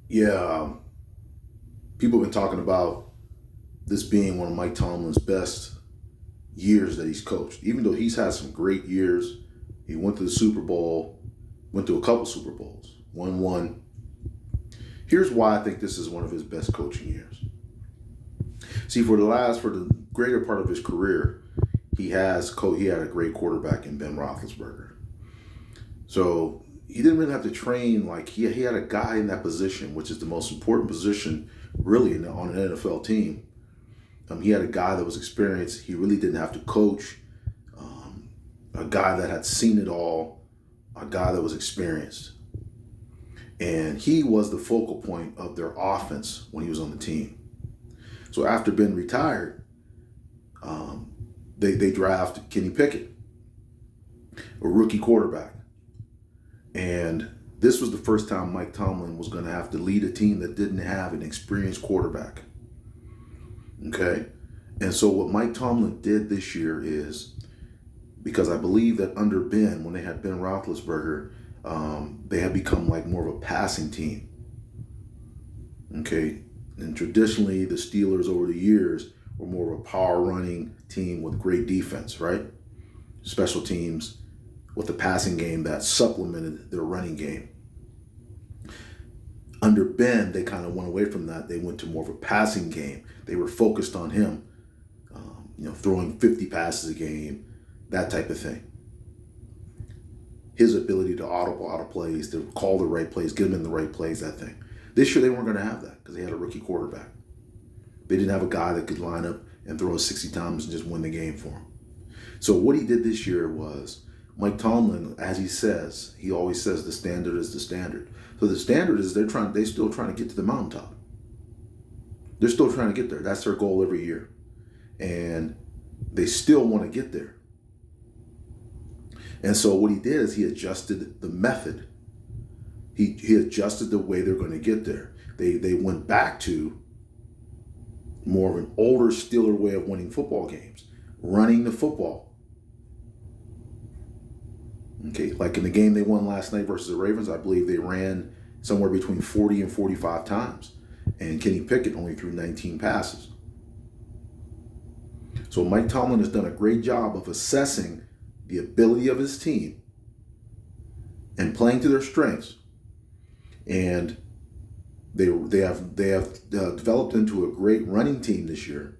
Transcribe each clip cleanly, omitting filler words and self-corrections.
Yeah, people have been talking about this being one of Mike Tomlin's best years that he's coached. Even though he's had some great years, he went to the Super Bowl, went to a couple Super Bowls, won one. Here's why I think this is one of his best coaching years. See, for the greater part of his career, he had a great quarterback in Ben Roethlisberger. So he didn't really have to train like he had a guy in that position, which is the most important position really on an NFL team. He had a guy that was experienced. He really didn't have to coach. A guy that had seen it all, a guy that was experienced. And he was the focal point of their offense when he was on the team. So after Ben retired, they drafted Kenny Pickett, a rookie quarterback. And this was the first time Mike Tomlin was going to have to lead a team that didn't have an experienced quarterback. Okay? And so what Mike Tomlin did this year is, because I believe that under Ben, when they had Ben Roethlisberger, they had become like more of a passing team. Okay? And traditionally, the Steelers over the years were more of a power running team with great defense, right? Special teams with a passing game that supplemented their running game. Under Ben, they kind of went away from that. They went to more of a passing game. They were focused on him, throwing 50 passes a game, that type of thing. His ability to audible out of plays, to call the right plays, get him in the right plays, that thing. This year, they weren't going to have that because they had a rookie quarterback. They didn't have a guy that could line up and throw 60 times and just win the game for him. So what he did this year was, Mike Tomlin, as he always says the standard is the standard. So the standard is they're still trying to get to the mountaintop. They're still trying to get there. That's their goal every year. And they still want to get there. And so what he did is he adjusted the method. He adjusted the way they're going to get there. They went back to more of an older Steeler way of winning football games, running the football. Okay, like in the game they won last night versus the Ravens, I believe they ran somewhere between 40 and 45 times. And Kenny Pickett only threw 19 passes. So Mike Tomlin has done a great job of assessing the ability of his team and playing to their strengths. And they have developed into a great running team this year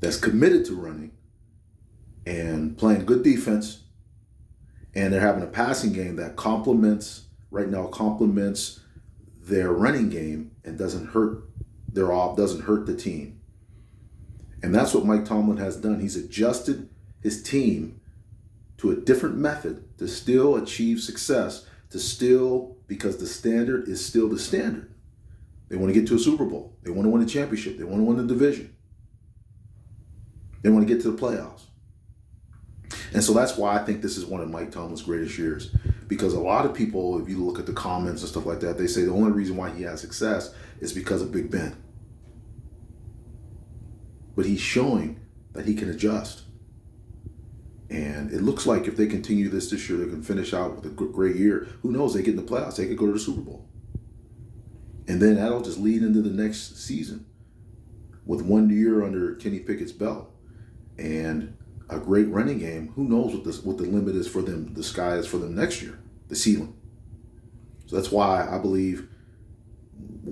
that's committed to running and playing good defense. And they're having a passing game that complements their running game and doesn't hurt the team. And that's what Mike Tomlin has done. He's adjusted his team to a different method to still achieve success, because the standard is still the standard. They want to get to a Super Bowl. They want to win a championship. They want to win the division. They want to get to the playoffs. And so that's why I think this is one of Mike Tomlin's greatest years. Because a lot of people, if you look at the comments and stuff like that, they say the only reason why he has success is because of Big Ben. But he's showing that he can adjust. And it looks like if they continue this year, they can finish out with a great year. Who knows? They get in the playoffs. They could go to the Super Bowl. And then that'll just lead into the next season with 1 year under Kenny Pickett's belt. And a great running game. Who knows what the limit is for them, the sky is for them next year, the ceiling. So that's why I believe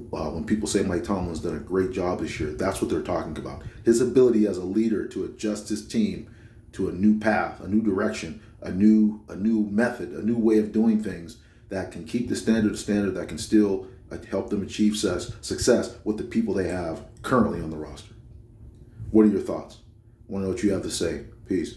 when people say Mike Tomlin's done a great job this year, that's what they're talking about. His ability as a leader to adjust his team to a new path, a new direction, a new method, a new way of doing things that can keep the standard, that can still help them achieve success with the people they have currently on the roster. What are your thoughts? I want to know what you have to say. Peace.